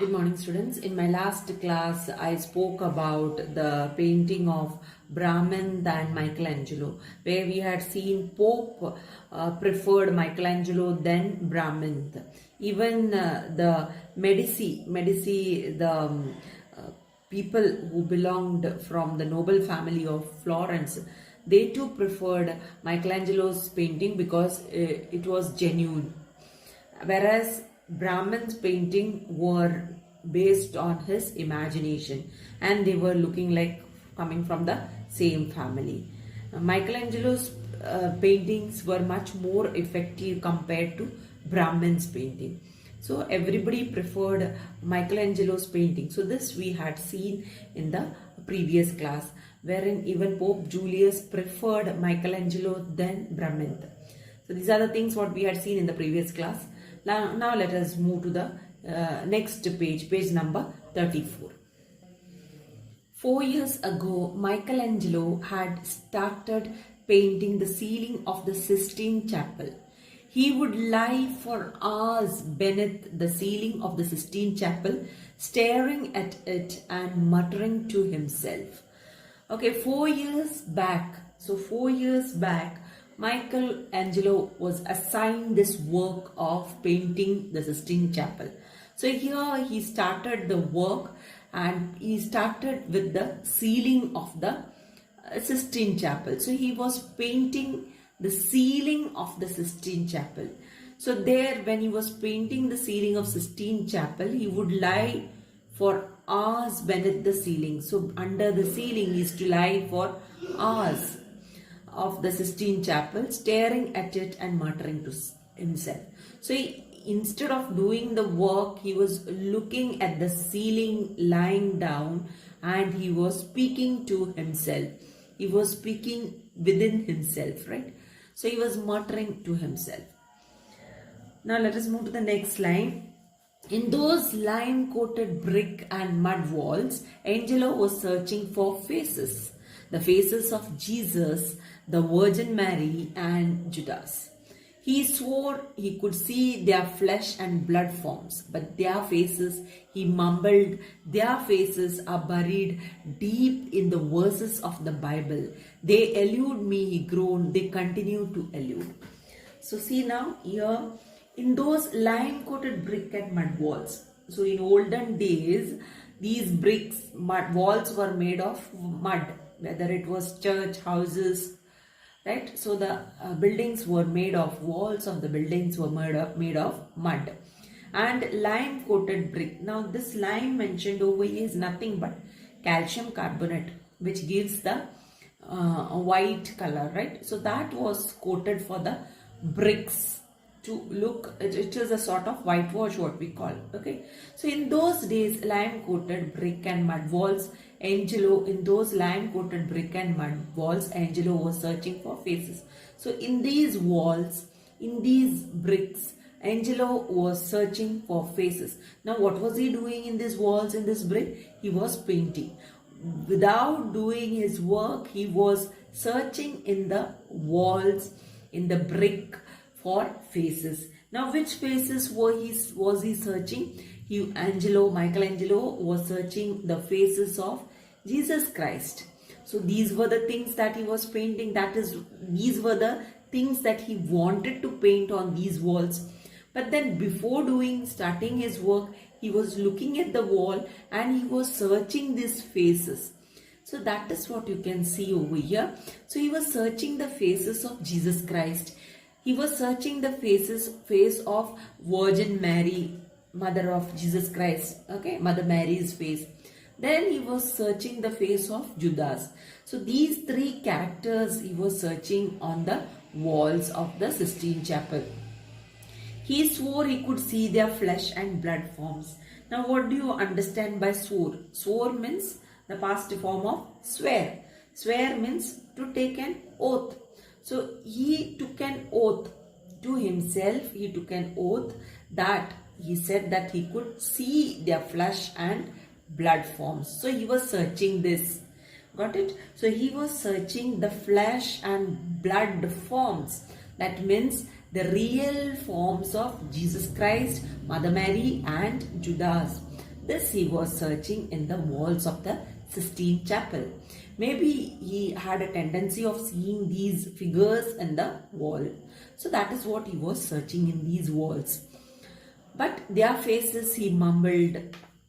Good morning, students. In my last class, I spoke about the painting of Brahmin and Michelangelo, where we had seen Pope preferred Michelangelo than Brahmin. Even the Medici, the people who belonged from the noble family of Florence, they too preferred Michelangelo's painting because it was genuine. Whereas Brahman's painting were based on his imagination and they were looking like coming from the same family. Michelangelo's paintings were much more effective compared to Brahman's painting. So everybody preferred Michelangelo's painting. So this we had seen in the previous class, wherein even Pope Julius preferred Michelangelo than Brahmin. So these are the things what we had seen in the previous class. Now let us move to the next page number 34. 4 years ago, Michelangelo had started painting the ceiling of the Sistine Chapel. He would lie for hours beneath the ceiling of the Sistine Chapel, staring at it and muttering to himself. Okay, 4 years back. So 4 years back, Michelangelo was assigned this work of painting the Sistine Chapel. So here he started the work and he started with the ceiling of the Sistine Chapel. So he was painting the ceiling of the Sistine Chapel. So there, when he was painting the ceiling of Sistine Chapel, he would lie for hours beneath the ceiling. So under the ceiling, he used to lie for hours of the Sistine Chapel, staring at it and muttering to himself. So instead of doing the work, he was looking at the ceiling, lying down, and he was speaking to himself. He was speaking within himself, right? So he was muttering to himself. Now let us move to the next line. In those lime-coated brick and mud walls, Angelo was searching for faces. The faces of Jesus, the Virgin Mary, and Judas. He swore he could see their flesh and blood forms, but their faces, he mumbled, their faces are buried deep in the verses of the Bible. They elude me, he groaned, they continue to elude. So see now here, in those lime-coated brick and mud walls. So in olden days, these mud walls were made of mud, whether it was church, houses, right? So the buildings were made of, walls of the buildings were made of mud and lime coated brick. Now this lime mentioned over here is nothing but calcium carbonate, which gives the white color, right? So that was coated for the bricks to look, it is a sort of whitewash, what we call, okay? So in those days, lime coated brick and mud walls, in those lime coated brick and mud walls, Angelo was searching for faces. So in these walls, in these bricks, Angelo was searching for faces. Now what was he doing in these walls, in this brick? He was painting. Without doing his work, he was searching in the walls, in the brick, for faces. Now which faces was he searching? Michelangelo was searching the faces of Jesus Christ. So these were the things that he was painting. These were the things that he wanted to paint on these walls. But then before starting his work, he was looking at the wall and he was searching these faces. So that is what you can see over here. So he was searching the faces of Jesus Christ. He was searching the face of Virgin Mary, mother of Jesus Christ, okay, Mother Mary's face. Then he was searching the face of Judas. So these three characters he was searching on the walls of the Sistine Chapel. He swore he could see their flesh and blood forms. Now what do you understand by swore? Swore means the past form of swear. Swear means to take an oath. So he took an oath to himself. He took an oath that he said that he could see their flesh and blood forms. So he was searching this. Got it? So he was searching the flesh and blood forms. That means the real forms of Jesus Christ, Mother Mary and Judas. This he was searching in the walls of the Sistine Chapel. Maybe he had a tendency of seeing these figures in the wall. So that is what he was searching in these walls. But their faces, he mumbled,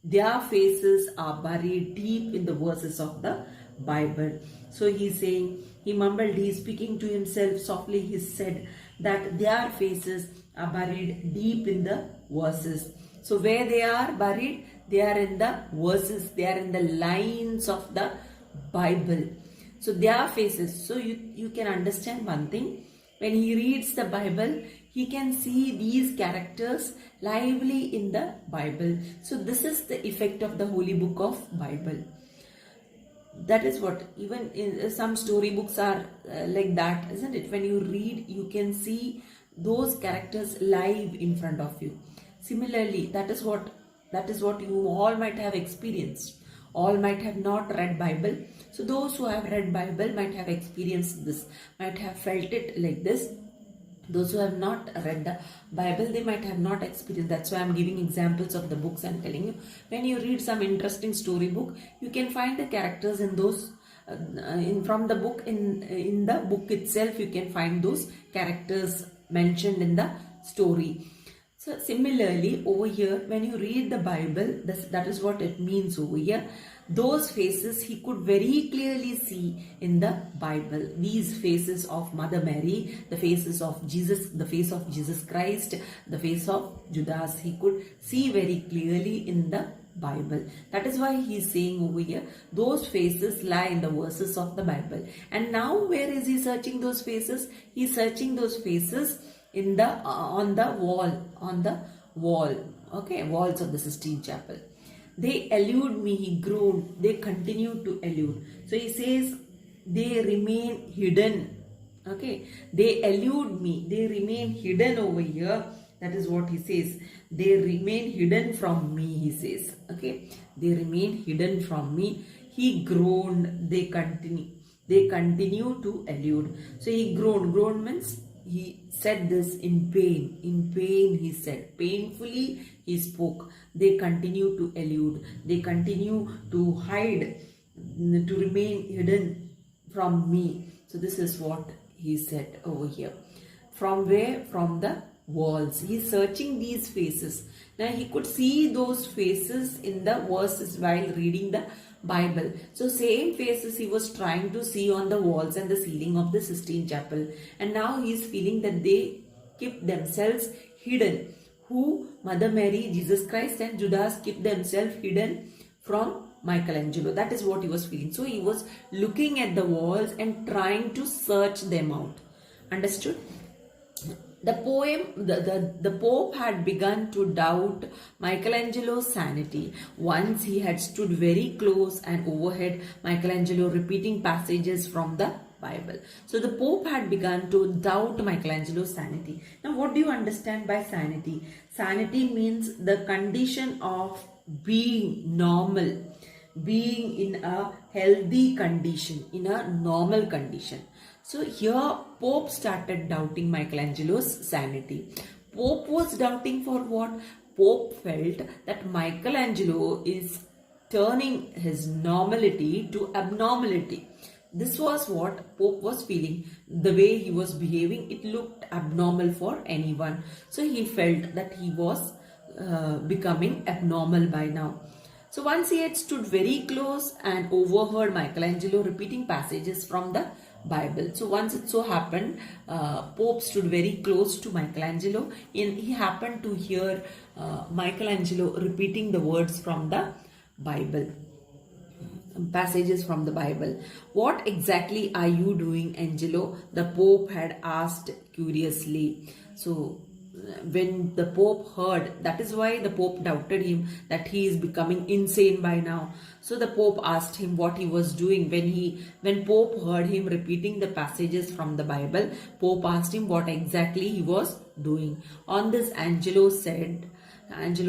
their faces are buried deep in the verses of the Bible. So he's saying, he mumbled, he's speaking to himself softly. He said that their faces are buried deep in the verses. So where they are buried, they are in the verses, they are in the lines of the Bible. So their faces. So you can understand one thing. When he reads the Bible, he can see these characters lively in the Bible. So this is the effect of the Holy Book of Bible. That is what, even in some storybooks are like that, isn't it? When you read, you can see those characters live in front of you. Similarly, that is what you all might have experienced. All might have not read Bible. So those who have read Bible might have experienced this, might have felt it like this. Those who have not read the Bible, they might have not experienced. That's why I'm giving examples of the books I'm telling you. When you read some interesting story book, you can find the characters in those from the book. In the book itself, you can find those characters mentioned in the story. So similarly, over here, when you read the Bible, that is what it means over here. Those faces he could very clearly see in the Bible. These faces of Mother Mary, the faces of Jesus, the face of Jesus Christ, the face of Judas, he could see very clearly in the Bible. That is why he is saying over here, those faces lie in the verses of the Bible. And now where is he searching those faces? He is searching those faces in the on the wall, okay, walls of the Sistine Chapel. They elude me, he groaned. They continue to elude. So he says, they remain hidden. Okay, they elude me. They remain hidden over here. That is what he says. They remain hidden from me, he says. Okay, they remain hidden from me. He groaned. They continue to elude. So he groaned. Groaned means he said this in pain. In pain he said. Painfully he spoke. They continue to elude. They continue to hide, to remain hidden from me. So this is what he said over here. From where? From the walls. He's searching these faces. Now he could see those faces in the verses while reading the Bible. So same faces he was trying to see on the walls and the ceiling of the Sistine Chapel. And now he is feeling that they keep themselves hidden. Who? Mother Mary, Jesus Christ and Judas keep themselves hidden from Michelangelo. That is what he was feeling. So he was looking at the walls and trying to search them out. Understood? The Pope had begun to doubt Michelangelo's sanity. Once he had stood very close and overheard Michelangelo repeating passages from the Bible. So the Pope had begun to doubt Michelangelo's sanity. Now what do you understand by sanity? Sanity means the condition of being normal, being in a healthy condition, in a normal condition. So here Pope started doubting Michelangelo's sanity. Pope was doubting for what? Pope felt that Michelangelo is turning his normality to abnormality. This was what Pope was feeling. The way he was behaving, it looked abnormal for anyone. So he felt that he was becoming abnormal by now. So once he had stood very close and overheard Michelangelo repeating passages from the Bible. So once it so happened, Pope stood very close to Michelangelo and he happened to hear Michelangelo repeating the words from the Bible, passages from the Bible. What exactly are you doing, Angelo? The Pope had asked curiously. So when the Pope heard, that is why the Pope doubted him, that he is becoming insane by now. So the Pope asked him what he was doing. When Pope heard him repeating the passages from the Bible, Pope asked him what exactly he was doing. On this, Angelo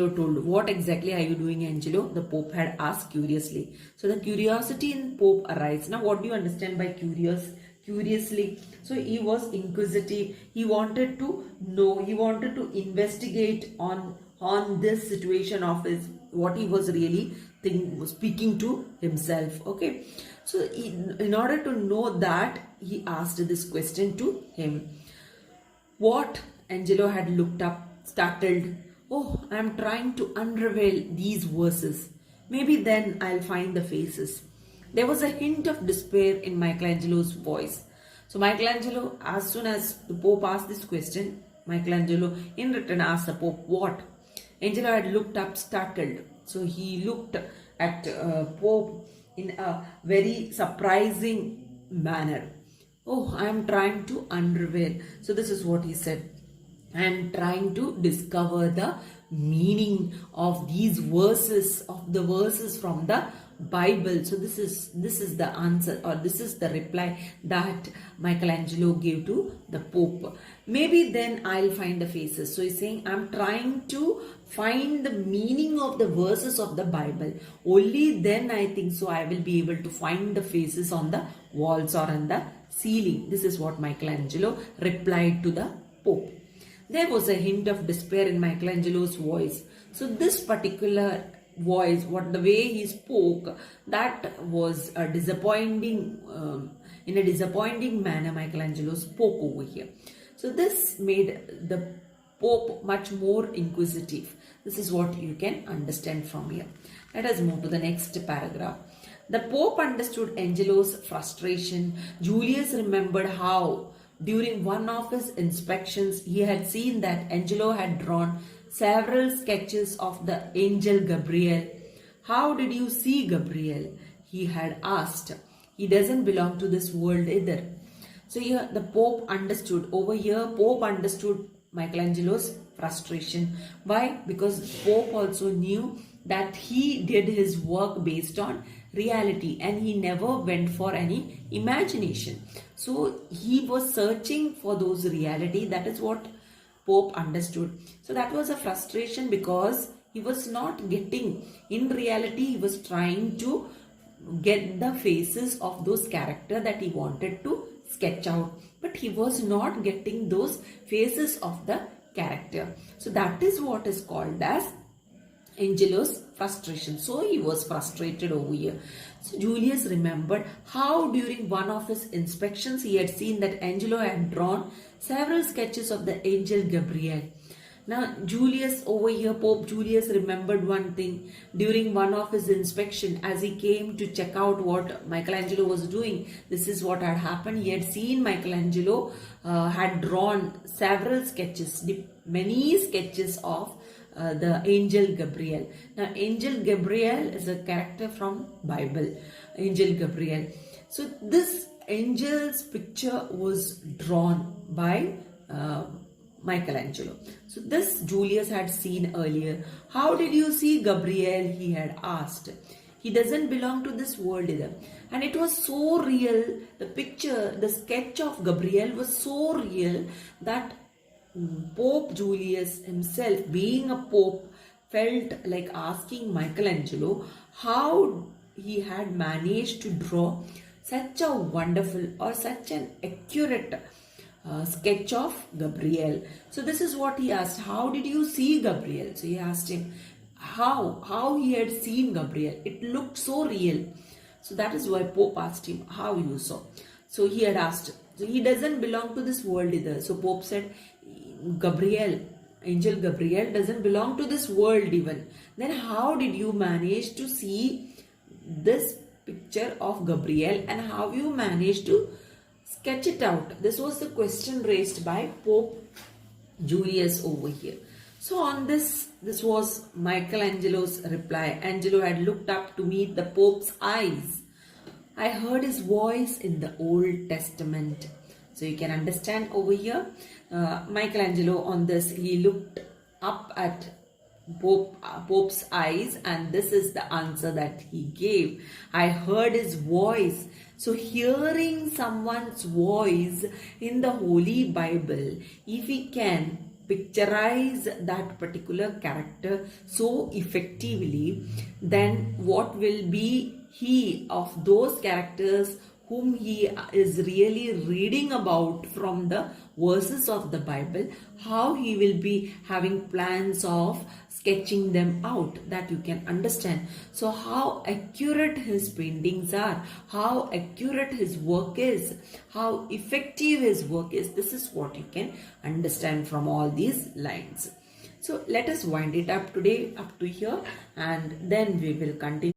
told, what exactly are you doing, Angelo? The Pope had asked curiously. So the curiosity in Pope arises. Now what do you understand by curiously? So he was inquisitive. He wanted to know, he wanted to investigate on this situation of his what he was really speaking to himself. Okay, so in order to know that, he asked this question to him. What? Angelo had looked up, startled. Oh, I am trying to unravel these verses. Maybe then I'll find the faces. There was a hint of despair in Michelangelo's voice. So Michelangelo, as soon as the Pope asked this question, Michelangelo in return asked the Pope, what? Angelo had looked up, startled. So he looked at Pope in a very surprising manner. Oh, I am trying to unravel. So this is what he said. I am trying to discover the meaning of these verses, of the verses from the Bible. So this is the answer, or this is the reply that Michelangelo gave to the Pope. Maybe then I'll find the faces. So he's saying, I'm trying to find the meaning of the verses of the Bible. Only then I think so I will be able to find the faces on the walls or on the ceiling. This is what Michelangelo replied to the Pope. There was a hint of despair in Michelangelo's voice. So this particular voice, the way he spoke, that was a disappointing, in a disappointing manner Michelangelo spoke over here. So this made the Pope much more inquisitive. This is what you can understand from here. Let us move to the next paragraph. The Pope understood Angelo's frustration. Julius remembered how, during one of his inspections, he had seen that Angelo had drawn several sketches of the angel Gabriel. How did you see Gabriel? He had asked. He doesn't belong to this world either. So here the Pope understood. Over here, Pope understood Michelangelo's frustration. Why? Because Pope also knew that he did his work based on reality and he never went for any imagination. So he was searching for those reality. That is what Pope understood. So that was a frustration because he was not getting, in reality he was trying to get the faces of those characters that he wanted to sketch out, but he was not getting those faces of the character. So that is what is called as Angelo's frustration. So he was frustrated over here. So Julius remembered how during one of his inspections he had seen that Angelo had drawn several sketches of the angel Gabriel. Now Julius over here, Pope Julius remembered one thing during one of his inspection as he came to check out what Michelangelo was doing. This is what had happened. He had seen Michelangelo had drawn several sketches, many sketches of the angel Gabriel. Now angel Gabriel is a character from Bible, angel Gabriel. So this angel's picture was drawn by Michelangelo. So this Julius had seen earlier. How did you see Gabriel? He had asked. He doesn't belong to this world either. And it was so real. The picture, the sketch of Gabriel was so real that Pope Julius himself, being a pope, felt like asking Michelangelo how he had managed to draw such a wonderful or such an accurate sketch of Gabriel. So this is what he asked. How did you see Gabriel? So he asked him how he had seen Gabriel. It looked so real. So that is why Pope asked him how you saw. So he had asked. So he doesn't belong to this world either. So Pope said, Gabriel, angel Gabriel doesn't belong to this world even. Then how did you manage to see this picture of Gabriel and how you managed to sketch it out? This was the question raised by Pope Julius over here. So on this was Michelangelo's reply. Angelo had looked up to meet the Pope's eyes. I heard his voice in the Old Testament. So you can understand over here, Michelangelo on this, he looked up at Pope's eyes and this is the answer that he gave. I heard his voice. So hearing someone's voice in the Holy Bible, if we can picturize that particular character so effectively, then what will be he of those characters whom he is really reading about from the verses of the Bible, how he will be having plans of sketching them out, that you can understand. So how accurate his paintings are, how accurate his work is, how effective his work is, this is what you can understand from all these lines. So let us wind it up today up to here, and then we will continue.